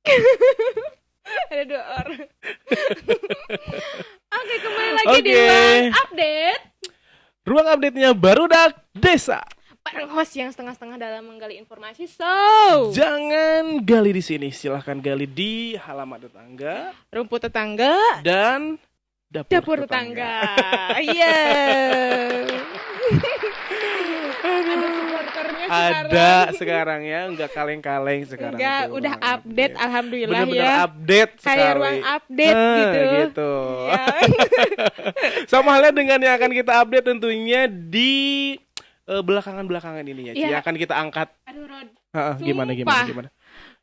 Ada 2 orang. Oke, kembali lagi di Ruang Update. Ruang update-nya Barudak Desa. Bareng host yang setengah-setengah dalam menggali informasi. Jangan gali di sini, silahkan gali di halaman tetangga, Rumput tetangga, dan dapur tetangga. Iya. Ada supporternya sekarang. Ada sekarang ya, nggak kaleng-kaleng sekarang. Enggak, udah update, alhamdulillah. Bener-bener ya. update sekali. Kayak Ruang Update gitu. Ya. Sama halnya dengan yang akan kita update tentunya di belakangan-belakangan ini ya, Ci. Iya. Akan kita angkat. Aduh, Rod. Gimana?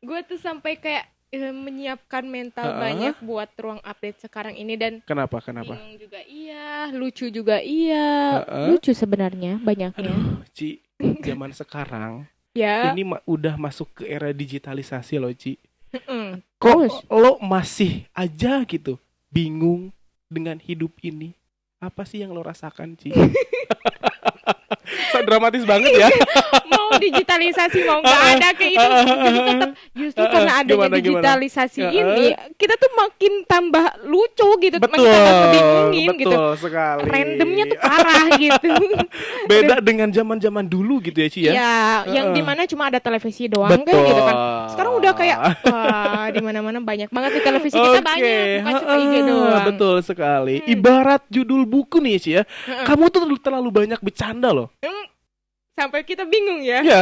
Gue tuh sampai kayak menyiapkan mental banyak buat Ruang Update sekarang ini. Dan Kenapa? bingung juga iya, lucu juga iya. Lucu sebenarnya banyaknya. Aduh, Ci, zaman sekarang Ya. ini udah masuk ke era digitalisasi loh, Ci. Terus? Kok lo masih aja gitu bingung dengan hidup ini? Apa sih yang lo rasakan, Ci? So dramatis banget ya. Mau digitalisasi mau nggak ada kayak itu, jadi tetap justru karena adanya digitalisasi ini kita tuh makin tambah lucu gitu, makin tambah kebingungin gitu. Betul sekali. Randomnya tuh parah gitu. Beda dengan zaman-zaman dulu gitu ya, Ci ya. Ya, yang dimana cuma ada televisi doang kan gitu kan. Sekarang udah kayak wah, di mana-mana banyak banget di televisi kita banyak, bukan cuma IG doang. Betul sekali. Ibarat judul buku nih, Ci ya. Kamu tuh terlalu banyak bercanda loh. Sampai kita bingung ya. Ya,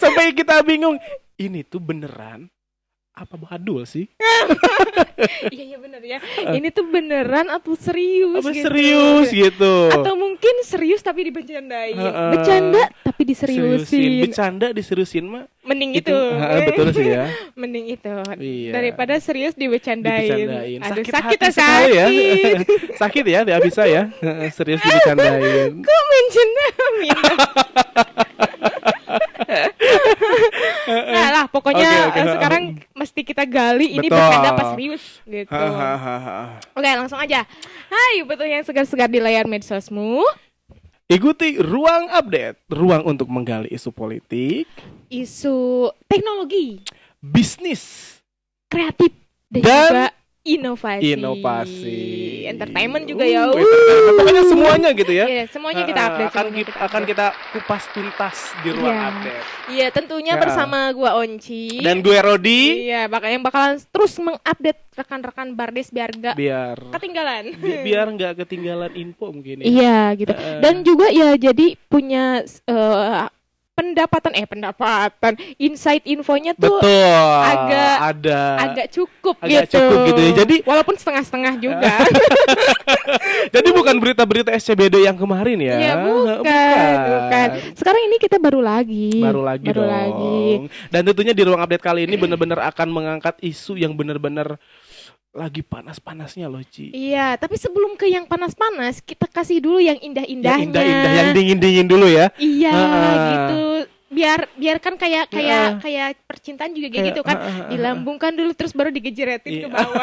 sampai kita bingung. Ini tuh beneran apa badul sih? Iya bener ya. Ini tuh beneran atau serius Apa gitu. serius gitu? Atau mungkin serius tapi dibercandain. Bercanda tapi diseriusin. Bercanda diseriusin mah. Mending itu. Betul sih ya. Mending itu. Iya. Daripada serius dibercandain. Aduh, sakit sekali ya. Sakit ya, dia bisa ya. Serius dibercandain. Kok mention-nya? Nah lah, pokoknya sekarang mesti kita gali ini bercanda apa serius gitu. Oke, langsung aja. Hai, betul yang segar-segar di layar medsosmu. Ikuti Ruang Update, ruang untuk menggali isu politik, isu teknologi, bisnis, kreatif, dan juga inovasi. Entertainment juga ya. Pokoknya semuanya gitu ya. Iya, semuanya kita update. Akan kita kupas tuntas di Ruang Update. Iya, tentunya bersama gua Onci dan gue Rodi. Iya, bakalan terus mengupdate rekan-rekan Bardes biar ketinggalan. Biar nggak ketinggalan info mungkin ya. Iya, gitu. Dan juga ya jadi punya pendapatan insight infonya tuh agak cukup gitu ya. Jadi walaupun setengah-setengah juga. Jadi bukan berita-berita SCBD yang kemarin ya. Iya, bukan. Sekarang ini kita baru lagi. Dan tentunya di Ruang Update kali ini benar-benar akan mengangkat isu yang benar-benar lagi panas-panasnya loh, Ci. Iya, tapi sebelum ke yang panas-panas, kita kasih dulu yang indah-indahnya. Yang dingin-dingin dulu ya. Iya, gitu. Biarkan kayak percintaan juga kayak gitu kan. Dilambungkan dulu terus baru digejretin ke bawah.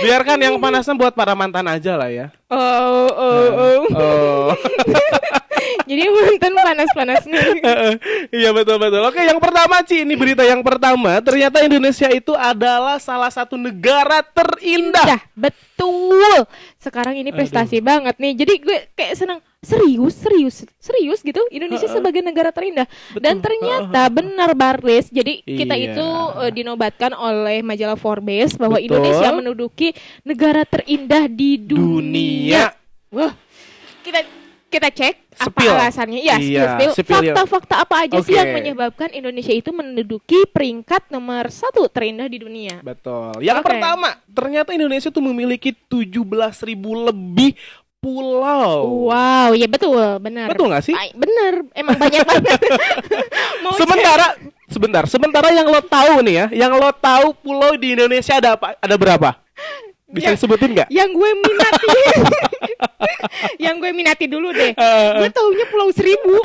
Biarkan yang panasnya buat para mantan aja lah ya. Oh. Jadi mantan panas-panas nih. Iya betul. Oke, yang pertama, Ci, ini berita yang pertama. Ternyata Indonesia itu adalah salah satu negara terindah. Betul. Sekarang ini prestasi banget nih. Jadi gue kayak senang. Serius gitu. Indonesia sebagai negara terindah. Dan ternyata benar Bardes. Jadi kita itu dinobatkan oleh majalah Forbes bahwa Indonesia menduduki negara terindah di dunia. Wah. Kita cek apa alasannya. Ya, fakta-fakta apa aja sih yang menyebabkan Indonesia itu menduduki peringkat nomor 1 terindah di dunia. Betul. Yang pertama, ternyata Indonesia tuh memiliki 17.000 lebih pulau. Wow, ya betul, benar. Betul nggak sih? Benar, emang banyak banget. Sementara yang lo tahu nih ya, pulau di Indonesia ada apa? Ada berapa? Bisa disebutin nggak? Yang gue minati dulu deh. Gue taunya Pulau Seribu.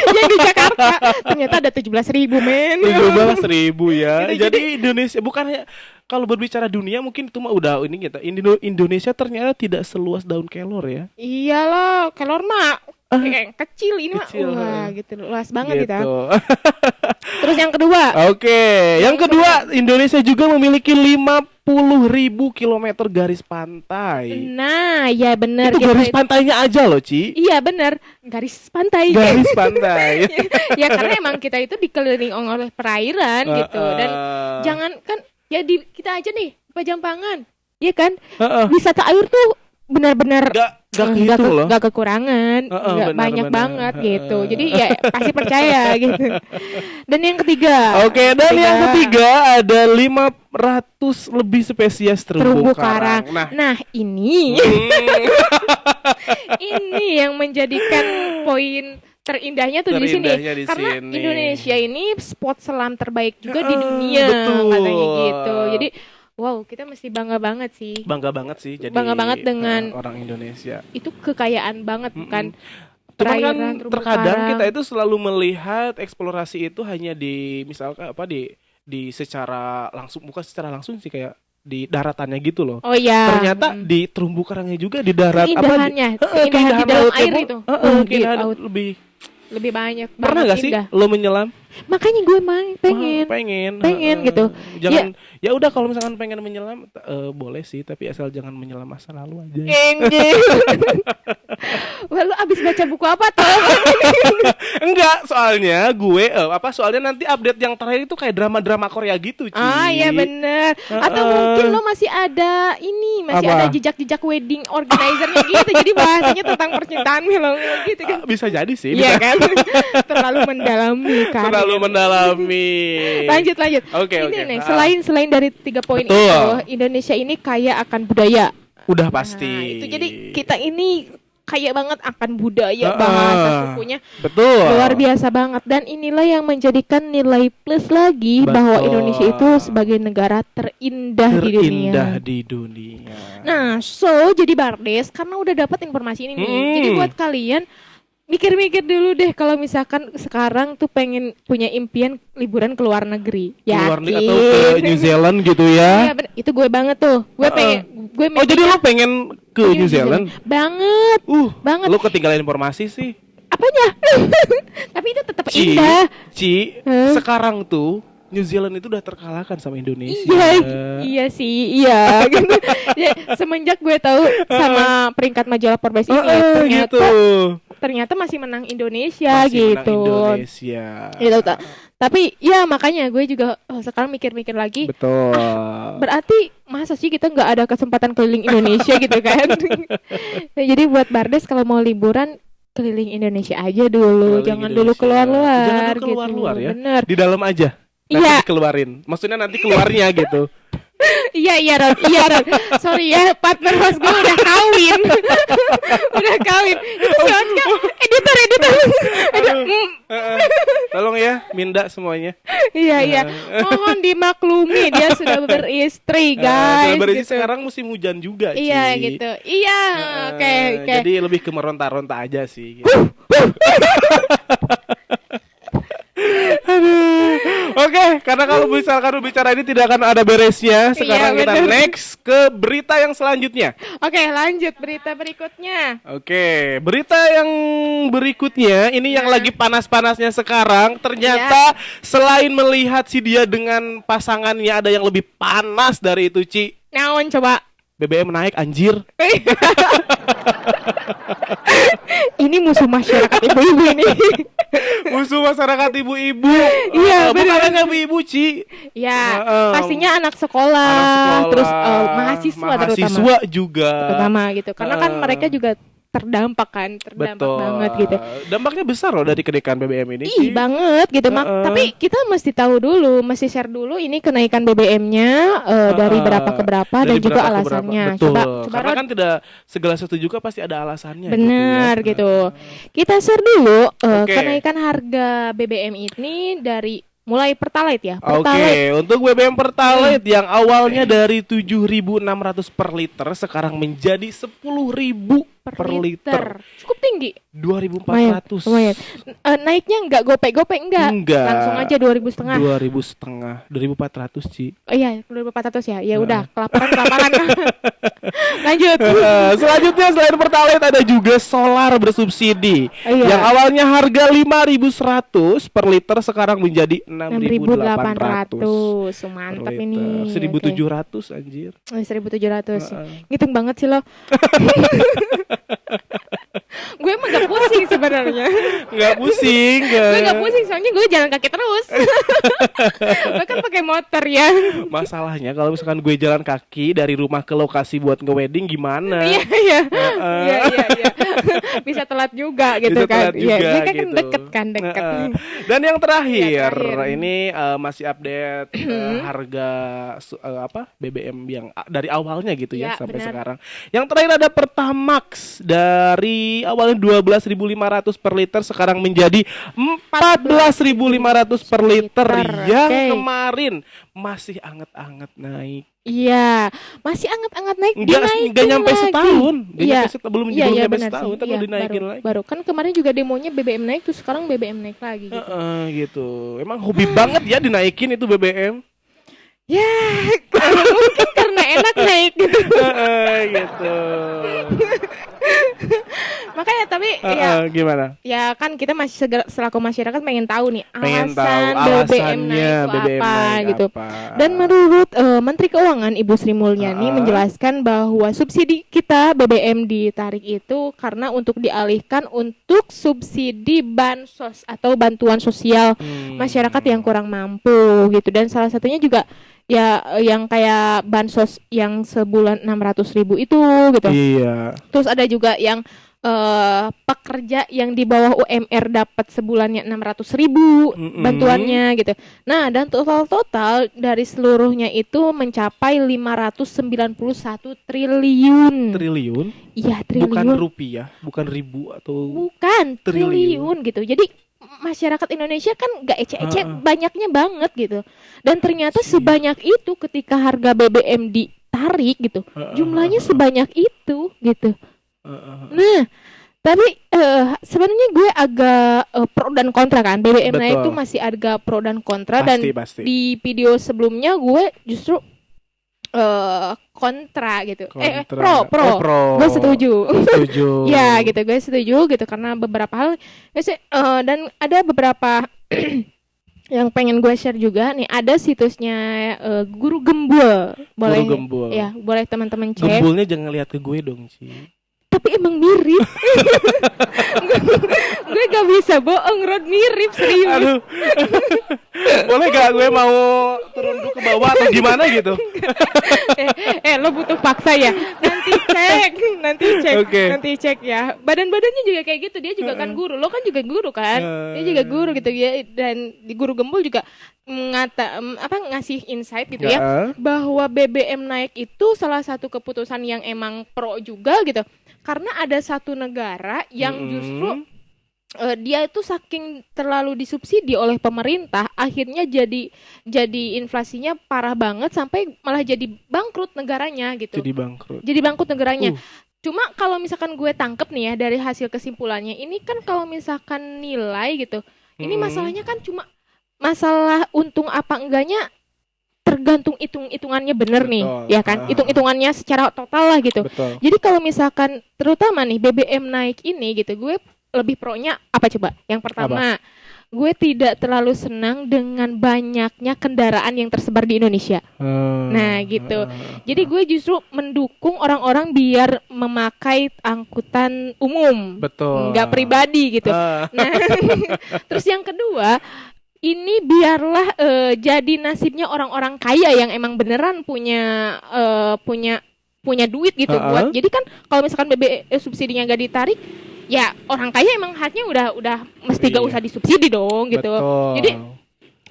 Yang di Jakarta. Ternyata ada 17.000 men. 17.000 ya. Jadi Indonesia bukannya, kalau berbicara dunia mungkin itu mah udah ini kita. Indonesia ternyata tidak seluas daun kelor ya. Iyalah, kelor mah kecil ini mah. Wah, gitu luas banget gitu. Terus yang kedua. Oke, yang kedua Indonesia juga memiliki 50.000 kilometer garis pantai. Nah, ya benar. Itu garis pantainya aja loh, Ci. Iya benar, garis pantai. Garis pantai. Ya karena emang kita itu dikelilingi oleh perairan gitu. Dan jangan kan ya di kita aja nih Pajampangan, iya kan? Wisata air tuh benar-benar gak kekurangan, gak banyak banget gitu. Jadi ya pasti percaya gitu. Dan yang ketiga. Oke, dan yang ketiga ada 500 lebih spesies terumbu karang. Nah ini ini yang menjadikan poin terindahnya tuh di sini. Karena Indonesia ini spot selam terbaik juga di dunia, katanya gitu. Jadi wow, kita mesti bangga banget sih. Bangga banget sih. Jadi bangga banget dengan orang Indonesia. Itu kekayaan banget, bukan? Cuman kan terkadang kita itu selalu melihat eksplorasi itu hanya di misalkan di secara langsung, bukan secara langsung sih, kayak di daratannya gitu loh. Oh iya. Ternyata di terumbu karangnya juga di darat keindahan di dalam air itu. Keindahan lebih banyak. Pernah gak sih lo menyelam? Makanya gue pengen gitu. Jangan ya udah, kalau misalkan pengen menyelam boleh sih, tapi asal jangan menyelam masa lalu aja. Wah, lu abis baca buku apa tuh? Enggak, soalnya nanti update yang terakhir itu kayak drama-drama Korea gitu, Ci. Iya bener. Atau mungkin lo masih ada ada jejak-jejak wedding organizer-nya gitu. Jadi bahasanya tentang percintaan melo gitu kan. Bisa jadi sih. Iya kan? Terlalu mendalami kan. Lanjut. Oke. Nih, selain dari 3 poin itu, Indonesia ini kaya akan budaya. Udah pasti. Itu jadi kita ini kaya banget akan budaya, bahasa sukunya. Betul. Luar biasa banget. Dan inilah yang menjadikan nilai plus lagi bahwa Indonesia itu sebagai negara terindah di dunia. Nah, jadi Bardes, karena udah dapat informasi ini nih. Jadi buat kalian mikir-mikir dulu deh, kalau misalkan sekarang tuh pengen punya impian liburan ke luar negeri. Atau ke New Zealand gitu ya. Iya, itu gue banget tuh. Jadi lo pengen ke New Zealand? Banget. Lo ketinggalan informasi sih. Apanya? Tapi itu tetap indah. Sekarang tuh New Zealand itu udah terkalahkan sama Indonesia. Iya sih. Semenjak gue tahu sama peringkat majalah Forbes ini, ternyata masih menang Indonesia gitu. Tapi ya makanya gue juga sekarang mikir-mikir lagi. Betul. Berarti masa sih kita nggak ada kesempatan keliling Indonesia gitu kan? Jadi buat Bardes kalau mau liburan, keliling Indonesia aja dulu, jangan dulu keluar-luar. Ya. Bener. Di dalam aja. Nanti dikeluarin. Maksudnya nanti keluarnya gitu. Iya Rod. Sorry ya, partner host gue udah kawin. Itu soalnya editor. Tolong ya, minda semuanya. Iya. Mohon dimaklumi, dia sudah beristri, guys. Gitu. Sekarang musim hujan juga, Ci. Iya gitu. Iya, oke. Jadi lebih ke meronta-ronta aja sih. Gitu. Oke, karena kalau misalkan bicara ini tidak akan ada beresnya. Sekarang kita next ke berita yang selanjutnya. Oke, lanjut berita berikutnya. Oke, berita yang berikutnya ini yang lagi panas-panasnya sekarang. Ternyata selain melihat si dia dengan pasangannya, ada yang lebih panas dari itu, Ci. Naon coba? BBM naik, anjir. Ini musuh masyarakat ibu-ibu ini. Musuh masyarakat ibu-ibu. Iya, bukan hanya ibu-ibu, Ci. Ya, pastinya anak sekolah. Terus mahasiswa juga. Terutama gitu. Karena kan mereka juga terdampak banget gitu. Dampaknya besar loh dari kenaikan BBM ini. Banget gitu. Tapi kita mesti tahu dulu, mesti share dulu ini kenaikan BBM-nya dari berapa ke berapa dan juga alasannya. Betul. Karena kan tidak segala sesuatu juga pasti ada alasannya. Benar gitu. Kita share dulu kenaikan harga BBM ini dari mulai Pertalite ya. Untuk BBM Pertalite yang awalnya dari 7.600 per liter sekarang menjadi 10.000 per liter. Cukup tinggi. 2.400. Lumayan. Naiknya enggak gopek enggak. Langsung aja 2.500. 2.400, Ci. Oh iya, 2.400 ya. Ya udah, kelaparan. Lanjut. Selanjutnya selain Pertalite ada juga solar bersubsidi. Iya. Yang awalnya harga 5.100 per liter sekarang menjadi 6.800. Mantap ini. 1.700 anjir. 1.700. Ngitung banget sih lo. Gue emang gak pusing sebenarnya. Gak pusing. Gue gak pusing soalnya gue jalan kaki terus. Gue kan pakai motor ya. Masalahnya kalau misalkan gue jalan kaki dari rumah ke lokasi buat nge-wedding gimana? Iya. Bisa telat juga gitu. Bisa kan. Iya kan gitu. Deket. Dan yang terakhir. Ini masih update harga BBM yang dari awalnya gitu ya sampai benar. Sekarang. Yang terakhir ada Pertamax dari awalnya 12.500 per liter sekarang menjadi 14.500 per liter yang kemarin masih anget-anget naik. Iya, masih anget-anget naik. Enggak nyampe setahun. Belum nyampe setahun tapi dinaikin lagi. Baru kan kemarin juga demonya BBM naik tuh sekarang BBM naik lagi gitu. Gitu. Emang hobi banget ya dinaikin itu BBM. Ya, mungkin karena enak naik gitu. Gitu. Makanya tapi gimana? Ya kan kita masih selaku masyarakat pengen tahu nih alasan BBM naik apa gitu. Dan menurut Menteri Keuangan Ibu Sri Mulyani menjelaskan bahwa subsidi kita BBM ditarik itu karena untuk dialihkan untuk subsidi bansos atau bantuan sosial masyarakat yang kurang mampu gitu. Dan salah satunya juga ya yang kayak bansos yang sebulan 600.000 itu gitu. Iya. Terus ada juga yang pekerja yang di bawah UMR dapat sebulannya 600.000 bantuannya gitu. Nah, dan total dari seluruhnya itu mencapai 591 triliun. Triliun? Iya, triliun. Bukan rupiah, bukan ribu atau bukan triliun gitu. Jadi masyarakat Indonesia kan gak ece-ece banyaknya banget gitu. Dan ternyata sebanyak itu ketika harga BBM ditarik gitu. Jumlahnya sebanyak itu gitu. Nah, tapi sebenarnya gue agak pro dan kontra kan. BBM naik itu masih agak pro dan kontra. Pasti. Di video sebelumnya gue justru kontra gitu. Pro. Gue setuju. Ya gitu, gue setuju gitu karena beberapa hal dan ada beberapa yang pengen gue share juga nih. Ada situsnya Guru Gembul. Boleh. Guru Gembul. Ya, boleh teman-teman cek. Gembulnya jangan lihat ke gue dong sih. Tapi emang mirip. Gue gak bisa bohong, Rod, mirip serius. Aduh. Boleh gak gue mau turun dulu ke bawah atau gimana gitu? Lo butuh paksa ya. Nanti cek ya. Badan-badannya juga kayak gitu. Dia juga kan guru. Lo kan juga guru kan? Dia juga guru gitu ya. Dan di Guru Gembul juga ngasih insight gitu ya bahwa BBM naik itu salah satu keputusan yang emang pro juga gitu. Karena ada satu negara yang justru dia itu saking terlalu disubsidi oleh pemerintah, akhirnya jadi inflasinya parah banget sampai malah jadi bangkrut negaranya gitu. Jadi bangkrut negaranya. Cuma kalau misalkan gue tangkep nih ya dari hasil kesimpulannya, ini kan kalau misalkan nilai gitu, ini masalahnya kan cuma masalah untung apa enggaknya tergantung hitungannya bener nih, ya kan? Hitungannya secara total lah gitu. Betul. Jadi kalau misalkan terutama nih BBM naik ini gitu, gue lebih pro-nya apa coba? Yang pertama, gue tidak terlalu senang dengan banyaknya kendaraan yang tersebar di Indonesia. Nah gitu. Jadi gue justru mendukung orang-orang biar memakai angkutan umum, nggak pribadi gitu. Nah, terus yang kedua, ini biarlah jadi nasibnya orang-orang kaya yang emang beneran punya duit gitu buat. Jadi kan kalau misalkan subsidinya gak ditarik, ya orang kaya emang haknya udah mesti gak usah disubsidi dong gitu. Betul. Jadi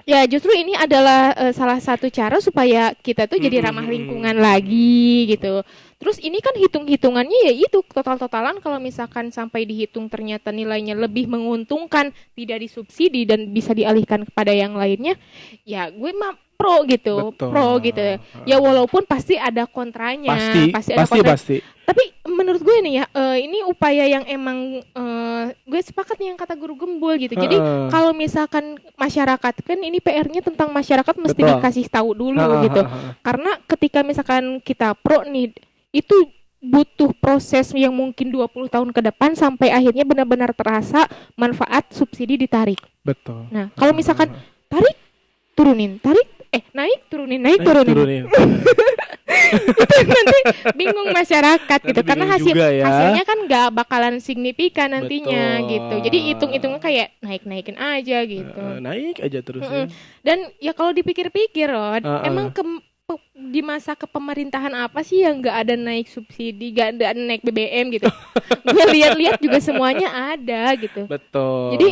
ya justru ini adalah salah satu cara supaya kita tuh jadi ramah lingkungan lagi gitu. Terus ini kan hitung-hitungannya ya itu total-totalan kalau misalkan sampai dihitung ternyata nilainya lebih menguntungkan, tidak disubsidi dan bisa dialihkan kepada yang lainnya, ya gue mah pro gitu. Betul. Pro gitu. Ya walaupun pasti ada kontranya, pasti ada kontranya. Pasti. Tapi menurut gue nih ya, ini upaya yang emang gue sepakat nih yang kata Guru Gembul gitu. Jadi kalau misalkan masyarakat kan ini PR-nya tentang masyarakat mesti dikasih tahu dulu gitu. Karena ketika misalkan kita pro nih, itu butuh proses yang mungkin 20 tahun ke depan sampai akhirnya benar-benar terasa manfaat subsidi ditarik. Betul. Nah, kalau misalkan tarik turunin, naik turunin. Itu nanti bingung masyarakat Nanti gitu karena bingung juga ya. hasilnya kan nggak bakalan signifikan nantinya Betul. gitu. Jadi hitung-hitungnya kayak naik-naikin aja gitu. Naik aja terus ya. Dan ya kalau dipikir-pikir Rod, emang di masa kepemerintahan apa sih yang nggak ada naik subsidi, nggak ada naik BBM gitu? Gue lihat-lihat juga semuanya ada gitu. Betul. Jadi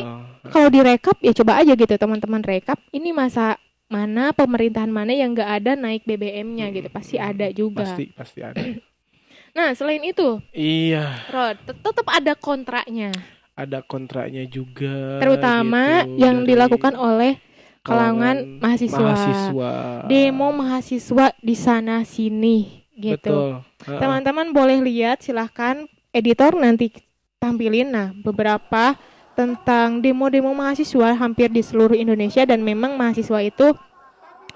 kalau direkap ya coba aja gitu teman-teman rekap. Ini masa mana pemerintahan mana yang nggak ada naik BBM-nya gitu, pasti ada juga. Pasti ada. Nah selain itu, Iya. Rod, tetap ada kontraknya. Ada kontraknya juga. Terutama gitu, yang dari dilakukan oleh kalangan mahasiswa. Demo mahasiswa di sana sini gitu. Betul. Teman-teman boleh lihat, silahkan editor nanti tampilin beberapa tentang demo-demo mahasiswa hampir di seluruh Indonesia. Dan memang mahasiswa itu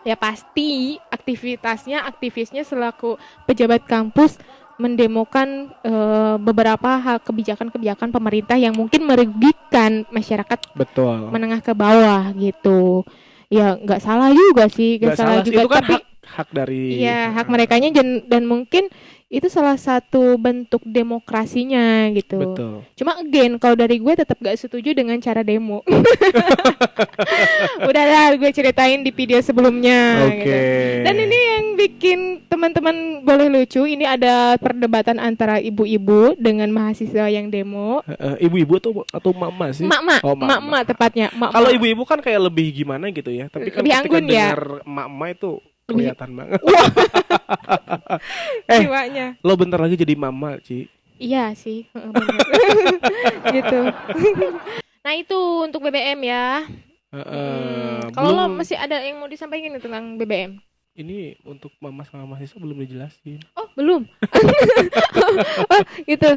ya pasti aktivisnya selaku pejabat kampus mendemokan beberapa hal kebijakan-kebijakan pemerintah yang mungkin merugikan masyarakat Betul. menengah ke bawah gitu. Ya nggak salah juga sih, nggak salah juga. Itu kan tapi hak dari. iya, hak merekanya dan mungkin itu salah satu bentuk demokrasinya gitu. Betul. Cuma again, kalau dari gue tetap gak setuju dengan cara demo. Udahlah, gue ceritain di video sebelumnya. Oke. Gitu. Dan ini yang bikin teman-teman boleh lucu. Ini ada perdebatan antara ibu-ibu dengan mahasiswa yang demo. Ibu-ibu atau mama sih? Mak-mak, Oh, mak-mak tepatnya. Mak-mak. Kalau ibu-ibu kan kayak lebih gimana gitu ya. Tapi kan Lebih ketika anggun ya. dengar mak-mak itu kelihatan banget. Jiwanya. Lo bentar lagi jadi mama, Ci. Iya sih, bener. Gitu. Nah itu untuk BBM ya. Kalau lo masih ada yang mau disampaikan tentang BBM? Ini untuk mama sama mahasiswa belum dijelasin. Oh belum. Oh gitu.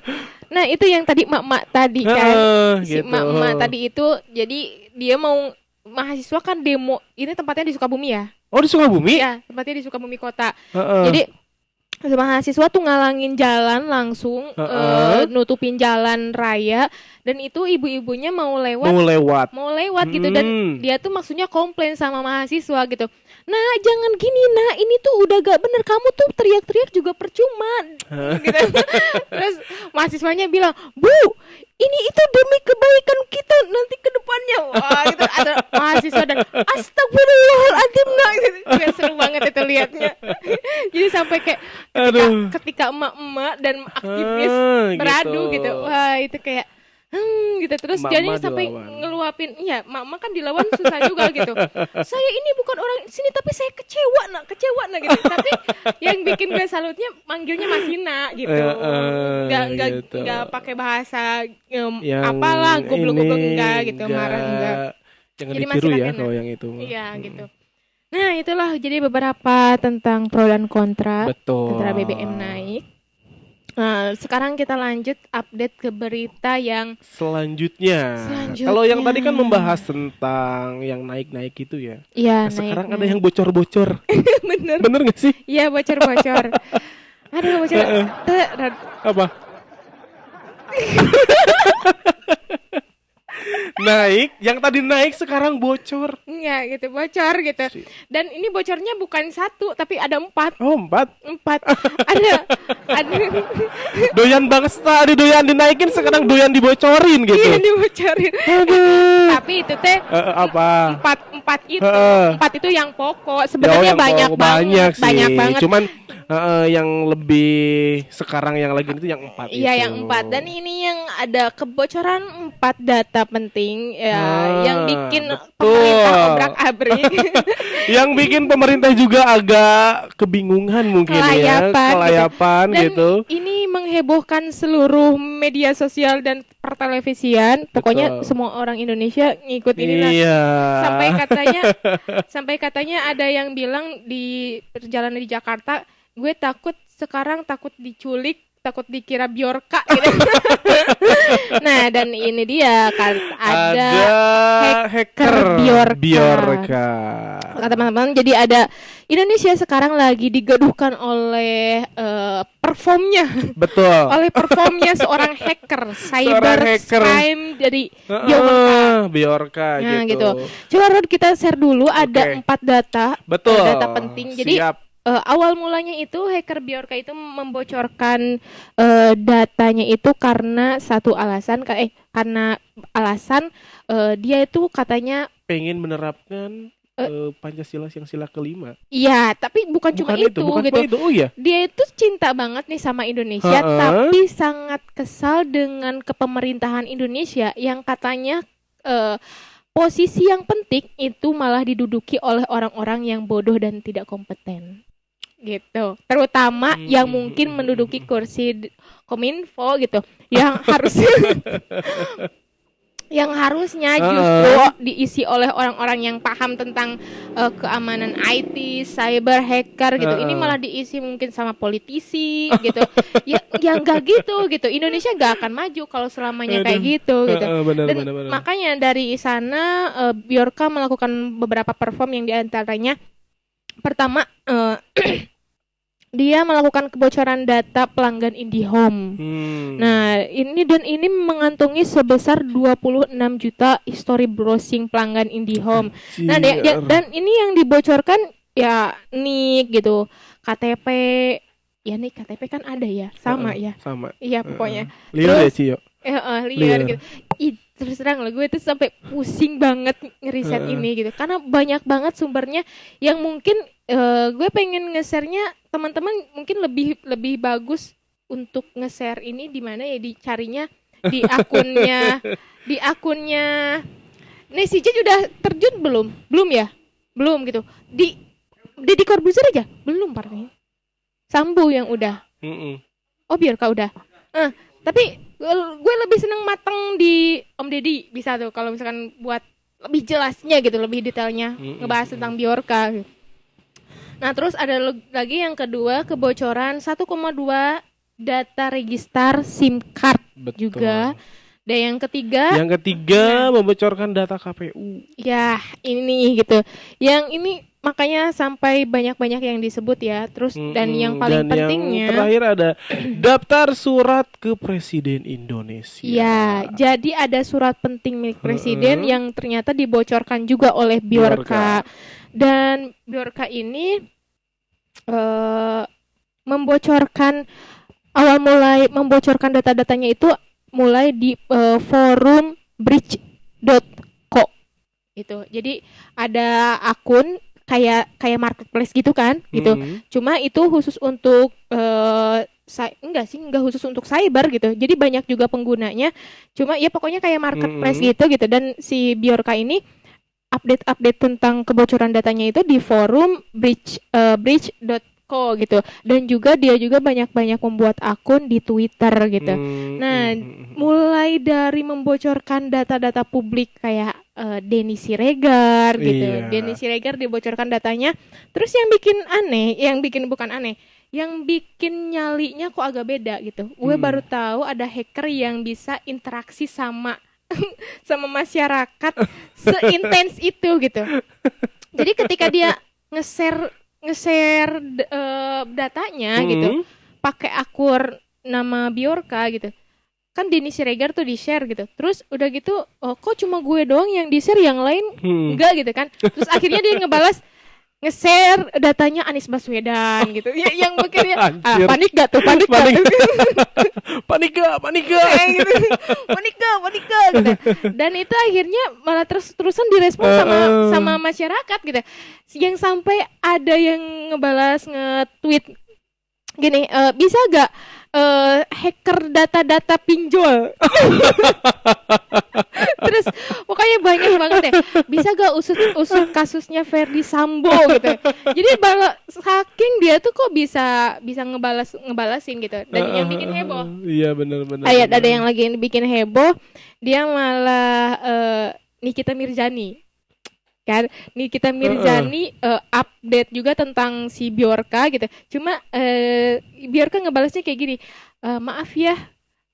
Nah itu yang tadi mak-mak tadi kan. Si gitu. mak-mak tadi itu, jadi dia mau mahasiswa kan demo. Ini tempatnya di Sukabumi ya? Oh di Sukabumi? Iya, tempatnya di Sukabumi kota. Jadi mahasiswa tuh ngalangin jalan langsung, nutupin jalan raya, dan itu ibu-ibunya mau lewat gitu. Dan dia tuh maksudnya komplain sama mahasiswa gitu. Nah jangan gini, nah ini tuh udah gak bener, kamu tuh teriak-teriak juga percuma gitu. Terus mahasiswanya bilang, Bu, ini itu demi kebaikan kita nanti ke depannya. Wah gitu, ada mahasiswa dan astagfirullahaladzim, nah gitu. Seru banget itu liatnya. Jadi sampai kayak ketika emak-emak dan aktivis beradu gitu. Wah itu kayak gitu. Terus jadi sampai ngeluapin, iya mak-mak kan dilawan susah juga gitu. Saya ini bukan orang sini tapi saya kecewa nak gitu. Tapi yang bikin gue salutnya manggilnya Masina gitu. Nggak pakai bahasa apalah goblok-goblok enggak gitu, marah enggak. Jangan jadi ditiru ya kalau yang itu. Iya gitu. Nah itulah jadi beberapa tentang pro dan kontra antara BBM naik. Nah, sekarang kita lanjut update ke berita yang selanjutnya. Kalau yang tadi kan membahas tentang yang naik-naik itu ya. Iya, nah, sekarang ada yang bocor-bocor. Bener gak sih? Iya, bocor-bocor. Aduh, bocor. Apa? Naik, yang tadi naik sekarang bocor. Iya gitu, bocor gitu. Dan ini bocornya bukan satu, tapi ada 4. Oh 4? 4. Ada doyan banget tadi, doyan dinaikin, sekarang doyan dibocorin gitu. Iya dibocorin. Aduh. Tapi itu teh apa? 4 itu yang pokok. Sebenarnya banyak banget. Cuman yang lebih sekarang yang lagi itu yang 4 itu. Iya yang 4. Dan ini yang ada kebocoran 4 data penting ya, yang bikin pemerintah obrak-abrik. Yang bikin pemerintah juga agak kebingungan mungkin kelayapan dan gitu. Ini menghebohkan seluruh media sosial dan pertelevisian. Pokoknya semua orang Indonesia ngikut ini lah. Sampai katanya ada yang bilang di perjalanan di Jakarta, gue takut diculik, takut dikira Bjorka gitu. Nah dan ini dia kan ada hacker Bjorka. Teman-teman, jadi ada Indonesia sekarang lagi digaduhkan oleh performnya. Betul. Oleh performnya seorang hacker, cybercrime dari Bjorka nah, gitu. Coba Rod kita share dulu ada 4 data. Betul. Data penting. Jadi awal mulanya itu hacker Bjorka itu membocorkan datanya itu karena satu alasan karena alasan dia itu katanya pengen menerapkan Pancasila yang sila kelima. Iya, tapi bukan cuma itu gitu. Oh iya. Dia itu cinta banget nih sama Indonesia, tapi sangat kesal dengan kepemerintahan Indonesia yang katanya posisi yang penting itu malah diduduki oleh orang-orang yang bodoh dan tidak kompeten. Gitu. Terutama yang mungkin menduduki kursi Kominfo gitu, yang harusnya justru diisi oleh orang-orang yang paham tentang keamanan IT, cyber hacker gitu. Ini malah diisi mungkin sama politisi gitu. Ya enggak gitu. Indonesia enggak akan maju kalau selamanya kayak gitu gitu. Benar. Makanya dari sana Bjorka melakukan beberapa perform yang diantaranya pertama dia melakukan kebocoran data pelanggan IndiHome. Nah, ini mengantongi sebesar 26 juta history browsing pelanggan IndiHome. Nah, dan ini yang dibocorkan ya nik gitu, KTP. Ya nih KTP kan ada ya, sama ya. Sama. Iya pokoknya. Liar ya Cio. Liar gitu. Terus terang lah gue tuh sampai pusing banget ngeriset ini gitu. Karena banyak banget sumbernya yang mungkin gue pengen nge-share-nya teman-teman mungkin lebih bagus untuk nge-share ini di mana ya dicarinya di akunnya Nessie udah terjun belum ya gitu di Deddy Corbuzier aja belum parahnya Sambo yang udah Bjorka udah tapi gue lebih seneng mateng di Om Deddy bisa tuh kalau misalkan buat lebih jelasnya gitu lebih detailnya ngebahas tentang Bjorka gitu. Nah terus ada lagi yang kedua kebocoran 1,2 data register SIM card. Betul. Juga. Dan yang ketiga membocorkan data KPU. Ya ini gitu. Yang ini makanya sampai banyak-banyak yang disebut ya. Terus dan yang paling pentingnya yang terakhir ada daftar surat ke Presiden Indonesia. Ya, jadi ada surat penting milik Presiden yang ternyata dibocorkan juga oleh Bjorka. Dan Bjorka ini membocorkan data-datanya itu mulai di forum bridge.co itu. Jadi ada akun kayak marketplace gitu kan gitu. Cuma itu khusus untuk enggak khusus untuk cyber gitu. Jadi banyak juga penggunanya. Cuma ya pokoknya kayak marketplace gitu dan si Bjorka ini update tentang kebocoran datanya itu di forum bridge.co gitu. Dan juga dia juga banyak membuat akun di Twitter gitu. Nah, mulai dari membocorkan data-data publik kayak Denny Siregar gitu. Iya. Denny Siregar dibocorkan datanya. Terus yang bikin nyalinya kok agak beda gitu. Gue baru tahu ada hacker yang bisa interaksi sama masyarakat seintens itu gitu. Jadi ketika dia nge-share datanya gitu, pakai akun nama Bjorka gitu. Kan Denny Siregar tuh di-share gitu. Terus udah gitu, kok cuma gue doang yang di-share, yang lain enggak gitu kan. Terus akhirnya dia nge-share datanya Anies Baswedan gitu. Yang mungkin dia panik gak tuh? Panik gak? Gitu. Panik gak gitu. Dan itu akhirnya malah terusan direspon sama masyarakat gitu. Yang sampai ada yang nge-tweet gini, bisa gak hacker data-data pinjol? Terus pokoknya banyak banget ya. Bisa gak usut kasusnya Ferdy Sambo gitu. Jadi saking dia tuh kok bisa ngebalasin gitu. Dan yang bikin heboh. Iya benar. Ada yang lagi bikin heboh, dia malah Nikita Mirzani. Kan Nikita Mirzani update juga tentang si Bjorka gitu. Cuma Bjorka ngebalasnya kayak gini, maaf ya,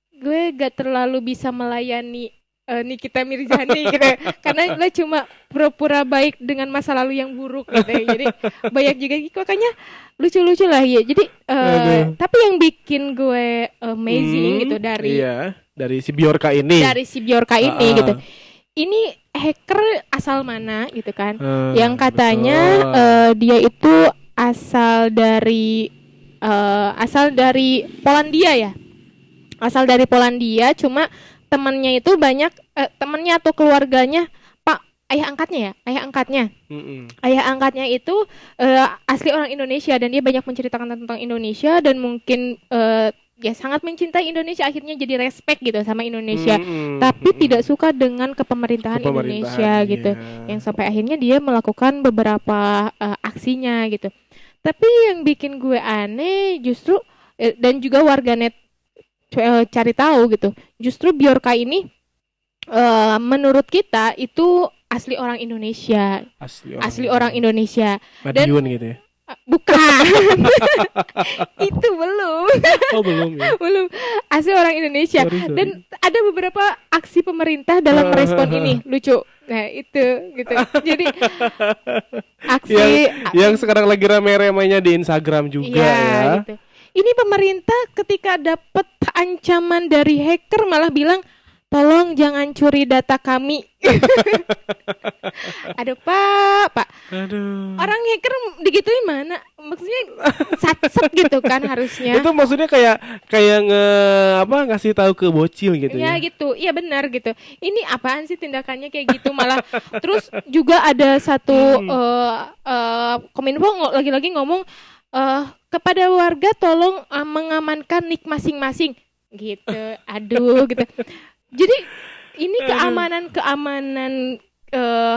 gue gak terlalu bisa melayani Nikita Mirzani gitu. Karena gue cuma pura-pura baik dengan masa lalu yang buruk gitu. Jadi banyak juga makanya lucu-lucu lah ya. Jadi tapi yang bikin gue amazing gitu dari dari si Bjorka ini gitu. Ini hacker asal mana gitu kan? Yang katanya dia itu asal dari Polandia ya. Asal dari Polandia, cuma temannya itu banyak temannya atau keluarganya ayah angkatnya itu asli orang Indonesia dan dia banyak menceritakan tentang Indonesia dan mungkin ya sangat mencintai Indonesia, akhirnya jadi respect gitu sama Indonesia, tapi tidak suka dengan kepemerintahan Indonesia gitu, yang sampai akhirnya dia melakukan beberapa aksinya gitu. Tapi yang bikin gue aneh justru dan juga warganet cari tahu gitu, justru Bjorka ini menurut kita itu asli orang Indonesia. Asli orang Indonesia. Madiun gitu ya. Bukan. Itu belum. Oh, belum ya. Belum. Asli orang Indonesia. Sorry. Dan ada beberapa aksi pemerintah dalam merespon ini, lucu. Nah, itu gitu. Jadi aksi yang sekarang lagi rame-ramenya di Instagram juga ya. Gitu. Ini pemerintah ketika dapat ancaman dari hacker malah bilang, tolong jangan curi data kami. Aduh Pak. Aduh. Orang hacker digituin mana? Maksudnya satset gitu kan harusnya. Itu maksudnya kayak ngasih tahu ke bocil gitu ya. Ya gitu. Iya benar gitu. Ini apaan sih tindakannya kayak gitu, malah terus juga ada satu Kominfo lagi-lagi ngomong kepada warga tolong mengamankan nik masing-masing gitu. Aduh gitu. Jadi ini keamanan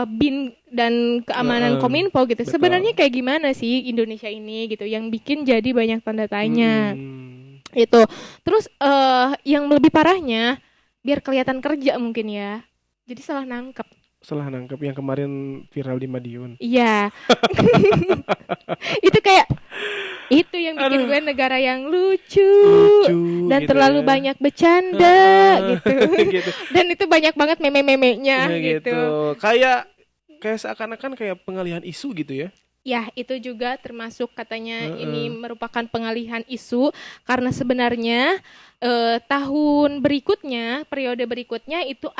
BIN dan keamanan Kominfo gitu. Betul. Sebenarnya kayak gimana sih Indonesia ini gitu, yang bikin jadi banyak tanda tanya. Itu. Terus yang lebih parahnya, biar kelihatan kerja mungkin ya. Jadi salah nangkep yang kemarin viral di Madiun. Iya. Itu kayak itu yang bikin gue negara yang lucu dan gitu terlalu banyak bercanda gitu. Dan itu banyak banget meme-memenya gitu. Kayak seakan-akan kayak pengalihan isu gitu ya. Ya, itu juga termasuk katanya ini merupakan pengalihan isu karena sebenarnya tahun berikutnya, periode berikutnya itu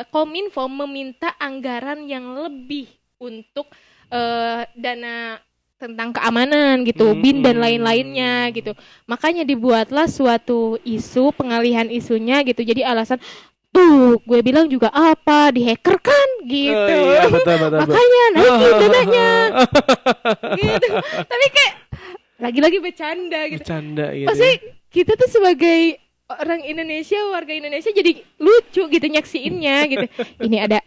Kominfo meminta anggaran yang lebih untuk dana tentang keamanan gitu, BIN dan lain-lainnya gitu. Makanya dibuatlah suatu isu, pengalihan isunya gitu. Jadi alasan tuh gue bilang juga apa, dihacker kan gitu. Iya, betul. Makanya naikin dananya. Gitu. Tapi kayak lagi-lagi bercanda gitu. Pasti kita tuh sebagai orang Indonesia, warga Indonesia jadi lucu gitu nyaksiinnya gitu. Ini ada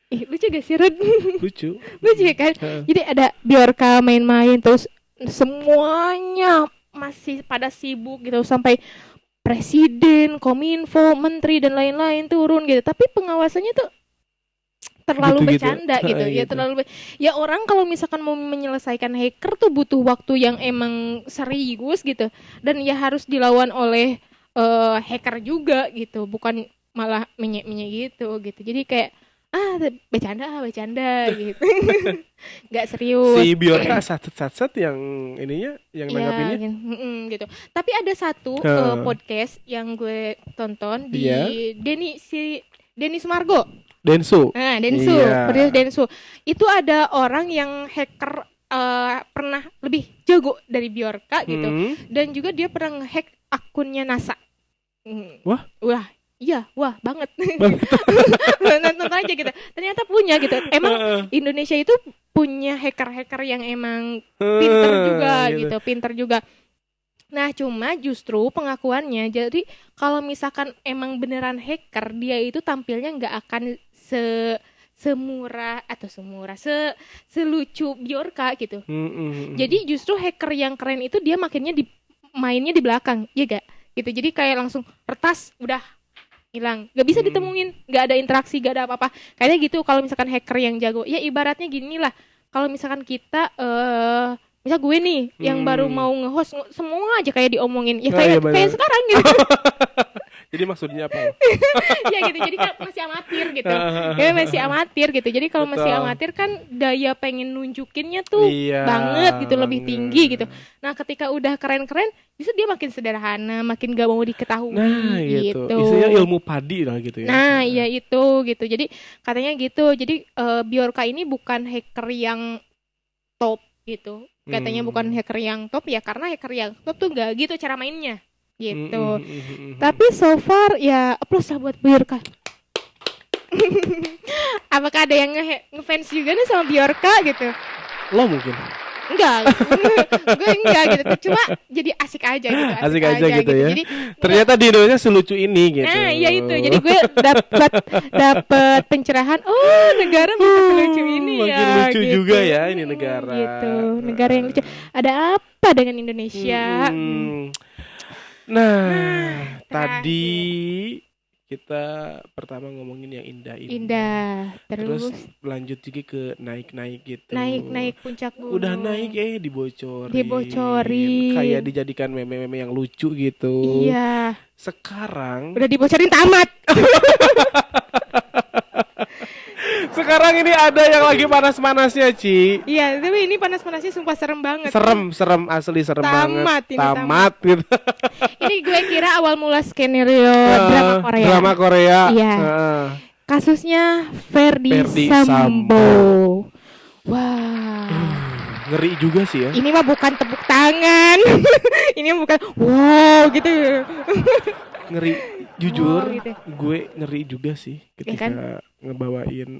lucu gak sih Rod? Lucu kan? Jadi ada Bjorka main-main terus semuanya masih pada sibuk gitu, sampai presiden, Kominfo, menteri dan lain-lain turun gitu. Tapi pengawasannya tuh terlalu bercanda gitu. Ya terlalu ya orang kalau misalkan mau menyelesaikan hacker tuh butuh waktu yang emang serius gitu. Dan ya harus dilawan oleh hacker juga gitu, bukan malah menye-menye gitu. Jadi kayak bercanda gitu. Nggak serius. Si Bjorka satset yang ininya, yang nanggapinnya gitu. Tapi ada satu podcast yang gue tonton di Denny Sumargo. Densu. Densu. Itu ada orang yang hacker pernah lebih jago dari Bjorka gitu. Dan juga dia pernah nge-hack akunnya NASA. Wah banget. Nonton aja gitu. Ternyata punya gitu. Emang Indonesia itu punya hacker-hacker yang emang pinter juga. Nah, cuma justru pengakuannya, jadi kalau misalkan emang beneran hacker, dia itu tampilnya nggak akan selucu Bjorka gitu. Jadi justru hacker yang keren itu dia mainnya di belakang, ya gak? Gitu. Jadi kayak langsung retas, udah hilang, nggak bisa ditemuin, nggak ada interaksi, nggak ada apa-apa. Kayaknya gitu kalau misalkan hacker yang jago. Ya ibaratnya gini lah, kalau misalkan kita misal gue nih yang baru mau nge-host, semua aja kayak diomongin, ya kayak sekarang gitu. Jadi maksudnya apa? Ya gitu, jadi kan masih amatir gitu. Ya masih amatir gitu. Jadi kalau masih Betul. amatir kan daya pengen nunjukinnya tuh Iya, banget gitu, lebih banget. tinggi gitu. Nah, ketika udah keren-keren, justru dia makin sederhana, makin gak mau diketahui Nah, gitu. gitu. Isinya ilmu padi lah gitu ya. Nah, iya itu gitu. Jadi katanya gitu. Jadi Bjorka ini bukan hacker yang top gitu. Katanya bukan hacker yang top ya, karena hacker yang top tuh gak gitu cara mainnya gitu. Tapi so far ya applause lah buat Bjorka. Apakah ada yang ngefans juga nih sama Bjorka gitu? Lo mungkin. Enggak, gue enggak gitu. Cuma jadi asik aja gitu. Asik aja gitu ya. Jadi ternyata di Indonesia selucu ini gitu. nah, iya itu. Jadi gue dapat pencerahan. Oh, negara bisa selucu ini Makin ya. lucu gitu. juga ya ini negara. Gitu. Negara yang lucu. Ada apa dengan Indonesia? Nah, terakhir. tadi kita pertama ngomongin yang indah-indah. Indah. Terus Terus lanjut juga ke naik-naik gitu. naik puncak gunung. Udah naik dibocorin. Dibocorin. Kayak dijadikan meme-meme yang lucu gitu. Iya. Sekarang Udah dibocorin tamat. Sekarang ini ada yang lagi panas-panasnya, Ci. Iya, tapi ini panas-panasnya sumpah serem banget. Serem asli serem Tamat banget. ini, Tamat gitu. Ini gue kira awal mula skenario drama Korea. Drama Korea. Iya. Kasusnya Ferdi Sambo. Wah. Ngeri juga sih ya. Ini mah bukan tepuk tangan. Ini mah bukan wow gitu. Ngeri jujur, Wow, gitu. gue ngeri juga sih ketika kan? ngebawain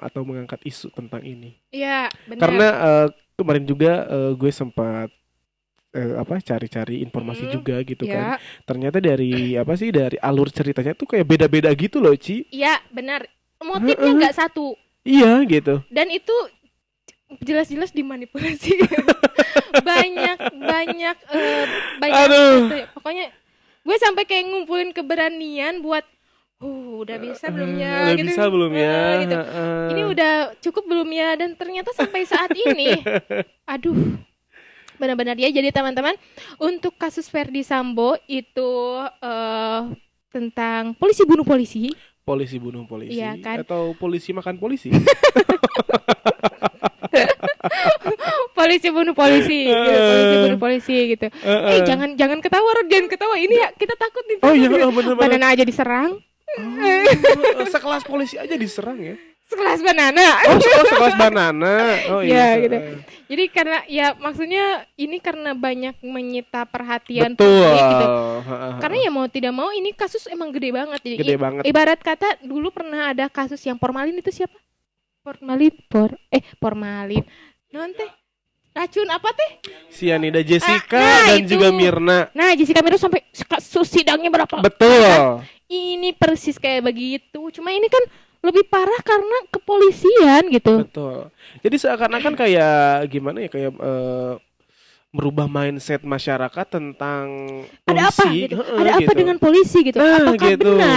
atau mengangkat isu tentang ini. Iya, benar. Karena kemarin juga gue sempat cari-cari informasi juga gitu kan. Ternyata dari dari alur ceritanya tuh kayak beda-beda gitu loh, Ci. Iya, benar. Motifnya nggak satu. Iya gitu. Dan itu jelas-jelas dimanipulasi. banyak Aduh. gitu ya. Pokoknya gue sampai kayak ngumpulin keberanian buat udah bisa belum ya udah gitu. bisa belum ya gitu. Ini udah cukup belum ya, dan ternyata sampai saat ini aduh, benar-benar ya. Jadi teman-teman, untuk kasus Ferdi Sambo itu tentang polisi bunuh polisi. Polisi bunuh polisi, iya, kan? Atau polisi makan polisi. Polisi bunuh polisi gitu, polisi bunuh polisi gitu. Jangan ketawa, Rod, jangan ketawa. Ini ya kita takut nih. Oh iya, benar-benar. Banana aja diserang. Sekelas polisi aja diserang ya. Sekelas banana. Sekelas banana. Oh iya. Ya, gitu. Jadi karena ya maksudnya ini karena banyak menyita perhatian betul publik gitu. Karena ya mau tidak mau ini kasus emang gede banget. Jadi gede banget. Ibarat kata dulu pernah ada kasus yang formalin, itu siapa? Formalin. Non teh. Racun apa teh? Cyanida Jessica dan itu. juga Mirna. Nah, Jessica Mirna sampai kasus sidangnya berapa? Betul. Kan? Ini persis kayak begitu. Cuma ini kan lebih parah karena kepolisian gitu. Betul. Jadi seakan-akan kayak gimana ya, kayak merubah mindset masyarakat tentang polisi. Ada apa gitu? Ada apa dengan polisi gitu?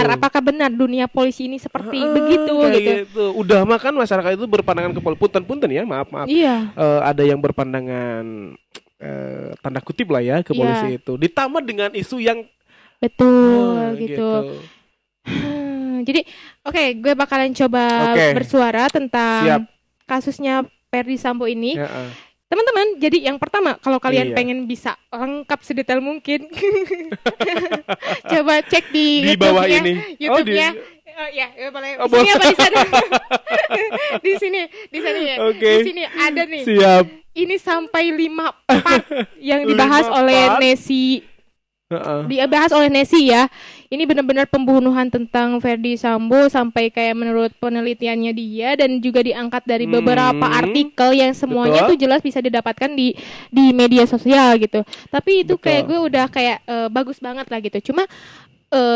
Apakah benar dunia polisi ini seperti begitu gitu? Udah mah kan masyarakat itu berpandangan ke polisi. Punten ya, maaf. Iya. Ada yang berpandangan tanda kutip lah ya ke polisi itu. Ditambah dengan isu yang betul gitu. Jadi gue bakalan coba bersuara tentang kasusnya Ferdi Sambo ini. Teman-teman, jadi yang pertama, kalau kalian pengen bisa lengkap sedetail mungkin, coba cek di bawah ini. YouTube-nya. Boleh. Di sini apa di sana? di sini ya. Di sini ada nih. Siap. Ini sampai 5 part yang dibahas oleh Nesi. Dibahas oleh Nesi ya. Ini benar-benar pembunuhan tentang Ferdi Sambo sampai kayak menurut penelitiannya dia, dan juga diangkat dari beberapa artikel yang semuanya tuh jelas bisa didapatkan di media sosial gitu. Tapi itu kayak gue udah kayak bagus banget lah gitu. Cuma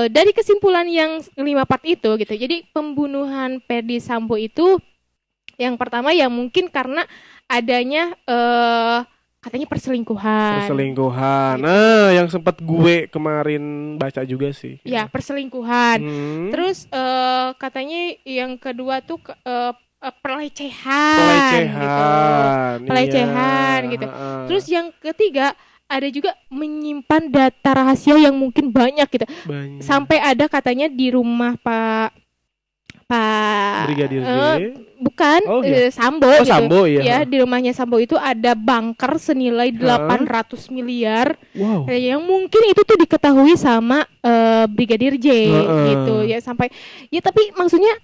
dari kesimpulan yang 5 part itu gitu. Jadi pembunuhan Ferdi Sambo itu yang pertama ya mungkin karena adanya katanya perselingkuhan. Gitu. Nah, yang sempat gue kemarin baca juga sih. Ya, perselingkuhan. Terus katanya yang kedua tuh pelecehan gitu. Pelecehan gitu. Terus yang ketiga ada juga menyimpan data rahasia yang mungkin banyak gitu. Sampai ada katanya di rumah Pak Brigadir J. Bukan, Sambo gitu. Sambo, iya. Ya, di rumahnya Sambo itu ada bunker senilai 800 miliar. Wow. Yang mungkin itu tuh diketahui sama Brigadir J gitu ya, sampai ya, tapi maksudnya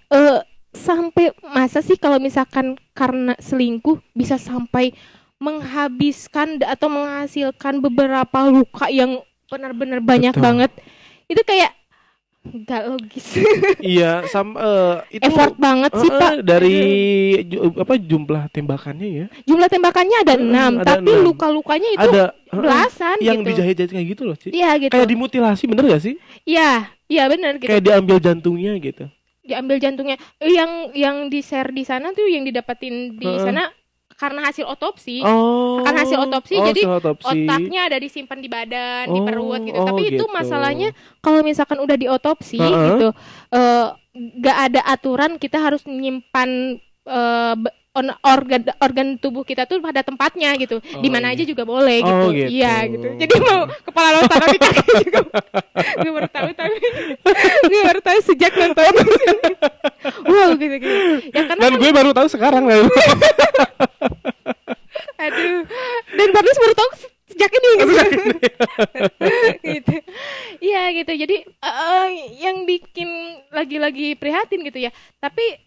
sampai masa sih kalau misalkan karena selingkuh bisa sampai menghabiskan atau menghasilkan beberapa luka yang benar-benar banyak banget. Itu kayak nggak logis. Iya, itu effort banget sih Pak. Dari jumlah tembakannya ya? Jumlah tembakannya ada 6, tapi 6. Luka-lukanya itu ada belasan yang gitu. dijahit-jahit kayak gitu loh, Ci. Iya gitu. Kayak dimutilasi, bener gak sih? Iya bener gitu. Kayak diambil jantungnya gitu. Diambil jantungnya. Yang di-share di sana tuh, yang didapetin di sana karena hasil otopsi. Karena hasil otopsi, jadi otaknya ada disimpan di badan, di perut gitu. Tapi itu masalahnya kalau misalkan udah diotopsi gitu, gak ada aturan kita harus menyimpan organ tubuh kita tuh pada tempatnya gitu. Di mana aja juga boleh gitu. Iya gitu. Jadi mau kepala lo taruh di kaki juga. Gue baru tahu sejak nonton. Wow gitu. Ya karena dan gue baru tahu sekarang lah. Aduh. Dan baru tahu sejak ini gitu. Gitu. Iya gitu. Jadi yang bikin lagi-lagi prihatin gitu ya. Tapi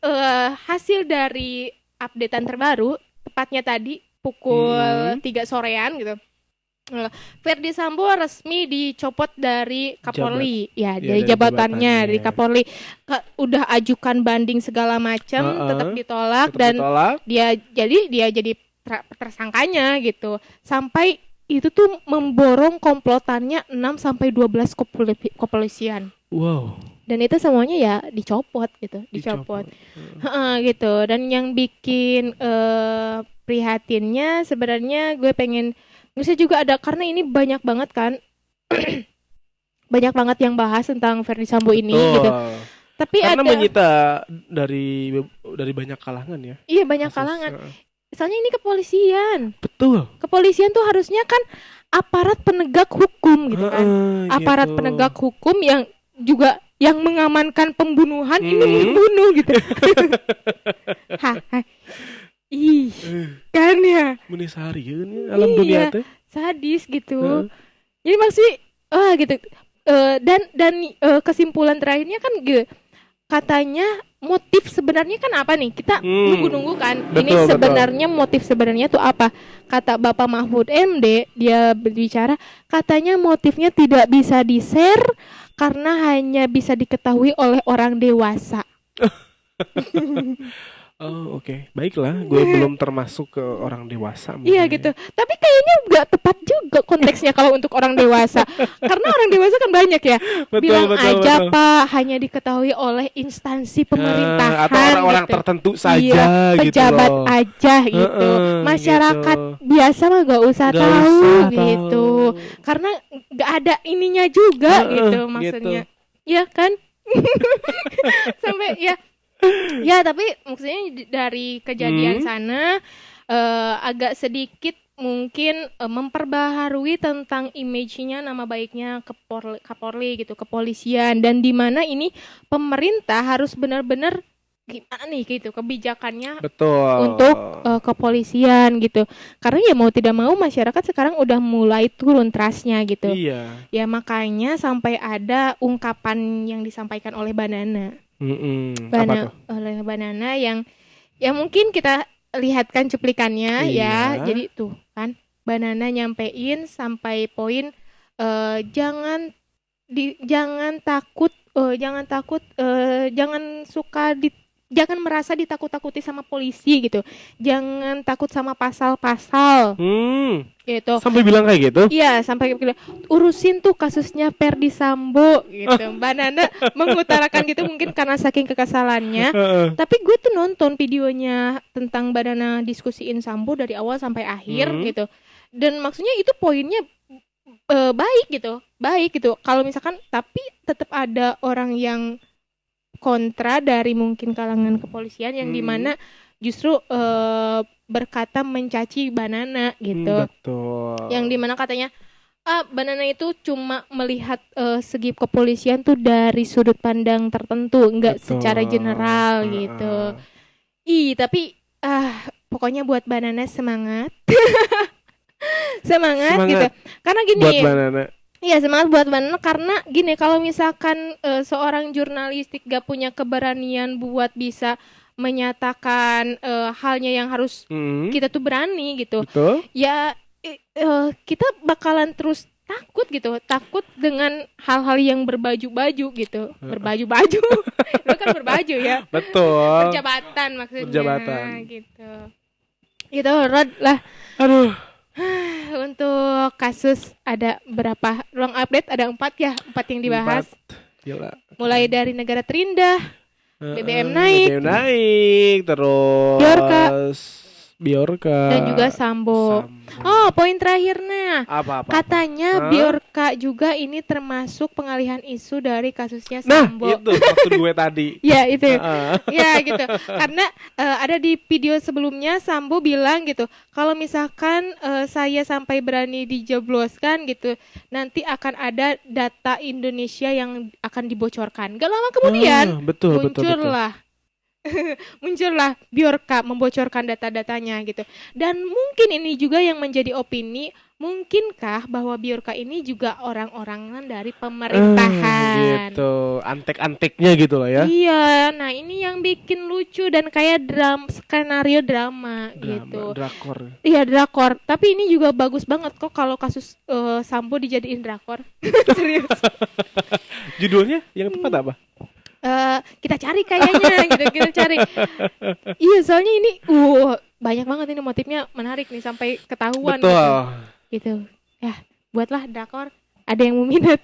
hasil dari updatean terbaru, tepatnya tadi pukul 3 sorean gitu. Verdi Sambo resmi dicopot dari Kapolri, dari jabatannya, dari Kapolri. Udah ajukan banding segala macam, tetap ditolak. Dia jadi tersangkanya gitu. Sampai itu tuh memborong komplotannya 6 sampai 12 kepolisian. Wow. Dan itu semuanya ya dicopot gitu. Gitu. Dan yang bikin prihatinnya sebenarnya gue pengen bisa juga ada, karena ini banyak banget kan. Banyak banget yang bahas tentang Verdi Sambo ini gitu. Tapi karena menyita dari banyak kalangan ya. Iya, banyak kalangan. Misalnya ini kepolisian. Betul. Kepolisian tuh harusnya kan aparat penegak hukum gitu kan. Aparat penegak hukum yang juga yang mengamankan pembunuhan, ini membunuh gitu. Kan ya. Menisarian ya alam dunia teh. Sadis gitu. Jadi maksudnya gitu. Dan kesimpulan terakhirnya kan gitu. Katanya motif sebenarnya kan apa nih? Kita nunggu-nunggu kan. Ini sebenarnya motif sebenarnya tuh apa? Kata Bapak Mahfud MD, dia berbicara, katanya motifnya tidak bisa di-share karena hanya bisa diketahui oleh orang dewasa. Oh oke. Baiklah, gue belum termasuk ke orang dewasa. Iya gitu. Tapi kayaknya nggak tepat juga konteksnya kalau untuk orang dewasa. Karena orang dewasa kan banyak ya. Bilang aja Pak, hanya diketahui oleh instansi pemerintahan atau orang-orang gitu. Tertentu saja gitu. Pejabat aja gitu. Masyarakat gitu. Biasa mah nggak usah tahu gitu. Karena nggak ada ininya juga gitu maksudnya. Ya kan? Sampai ya. Ya tapi maksudnya dari kejadian sana agak sedikit mungkin memperbaharui tentang image-nya, nama baiknya Kapolri gitu, kepolisian, dan di mana ini pemerintah harus benar-benar gimana nih gitu kebijakannya untuk kepolisian gitu. Karena ya mau tidak mau masyarakat sekarang udah mulai turun trust-nya gitu. Iya. Ya makanya sampai ada ungkapan yang disampaikan oleh Banana. Oleh Banana yang ya mungkin kita lihatkan cuplikannya ya. Jadi tuh kan Banana nyampein sampai poin jangan jangan merasa ditakut-takuti sama polisi gitu. Jangan takut sama pasal-pasal. Gitu. Sampai bilang kayak gitu? Iya, sampai bilang urusin tuh kasusnya Verdi Sambo gitu. Mbak Nana mengutarakan gitu mungkin karena saking kekesalannya. Tapi gue tuh nonton videonya tentang Mbak Nana diskusiin Sambo dari awal sampai akhir gitu. Dan maksudnya itu poinnya baik gitu. Kalau misalkan tapi tetap ada orang yang kontra dari mungkin kalangan kepolisian yang dimana justru berkata mencaci Banana gitu. Betul. Yang dimana katanya Banana itu cuma melihat segi kepolisian tuh dari sudut pandang tertentu, enggak secara general gitu. Tapi pokoknya buat Banana semangat. semangat gitu. Karena gini. Buat Banana. Iya, semangat buat Banana karena gini, kalau misalkan seorang jurnalistik gak punya keberanian buat bisa menyatakan halnya yang harus kita tuh berani gitu. Betul. Ya kita bakalan terus takut dengan hal-hal yang berbaju-baju gitu. Berbaju-baju. Itu kan berbaju ya. Betul. Berjabatan maksudnya. Berjabatan. Gitu. Gitu, Rod lah. Aduh. Untuk kasus ada berapa? Ruang update ada 4 ya, 4 yang dibahas. 4. Gila. Mulai dari negara terindah, BBM naik, terus Bjorka dan juga Sambo. Oh, poin terakhir apa? Katanya Bjorka juga ini termasuk pengalihan isu dari kasusnya Sambo. Nah, itu maksud gue tadi. Ya, itu. Ya, gitu. Karena ada di video sebelumnya Sambo bilang gitu, kalau misalkan saya sampai berani dijebloskan gitu, nanti akan ada data Indonesia yang akan dibocorkan. Gak lama kemudian muncullah Bjorka membocorkan data-datanya gitu. Dan mungkin ini juga yang menjadi opini, mungkinkah bahwa Bjorka ini juga orang-orangan dari pemerintahan gitu, antek-anteknya gitu lah ya. Iya, nah ini yang bikin lucu dan kayak skenario drama gitu. Drakor. Iya, drakor. Tapi ini juga bagus banget kok kalau kasus Sambo dijadiin drakor. Serius. Judulnya yang tepat apa? Kita cari kayaknya gitu, kita cari. Iya, soalnya ini banyak banget ini motifnya, menarik nih sampai ketahuan. Betul. Gitu. Ya, buatlah drakor. Ada yang mau minat.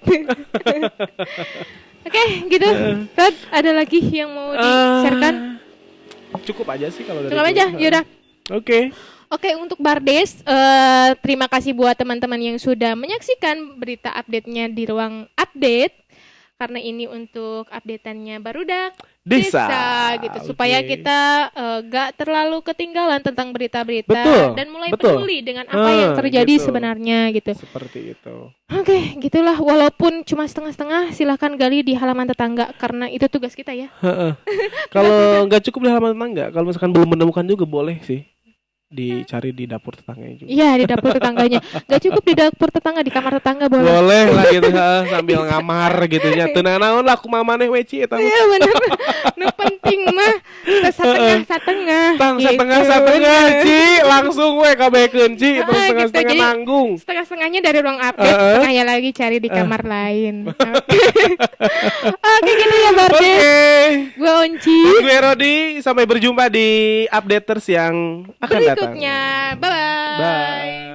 Oke, gitu. Rod, ada lagi yang mau di-sharekan? Cukup aja sih kalau dari Cukup aja, yaudah. Oke, untuk Bardes, terima kasih buat teman-teman yang sudah menyaksikan berita update-nya di ruang update. Karena ini untuk update-annya Barudak Desa gitu, supaya kita gak terlalu ketinggalan tentang berita-berita dan mulai peduli dengan apa yang terjadi sebenarnya gitu. Seperti itu. Oke, gitulah. Walaupun cuma setengah-setengah, silahkan gali di halaman tetangga karena itu tugas kita ya. Kalau nggak cukup di halaman tetangga, kalau misalkan belum menemukan juga boleh sih dicari di dapur tetangganya juga. Iya, di dapur tetangganya. Gak cukup di dapur tetangga, di kamar tetangga boleh. Boleh lah gitu sambil ngamar gitu nya. Teu naon lah kumaha maneh we ci eta. Iya bener. Nu penting mah satengah. Tang satengah ci, langsung we kabekeun ci, terus setengah-setengah nanggung. Setengah-setengahnya dari ruang update, setengahnya lagi cari di kamar lain. Oke, gitu ya Bardes. Oke. Gue Onci. Gue Rodi, sampai berjumpa di updaters yang akan datang. Berikutnya. Bye-bye. Bye.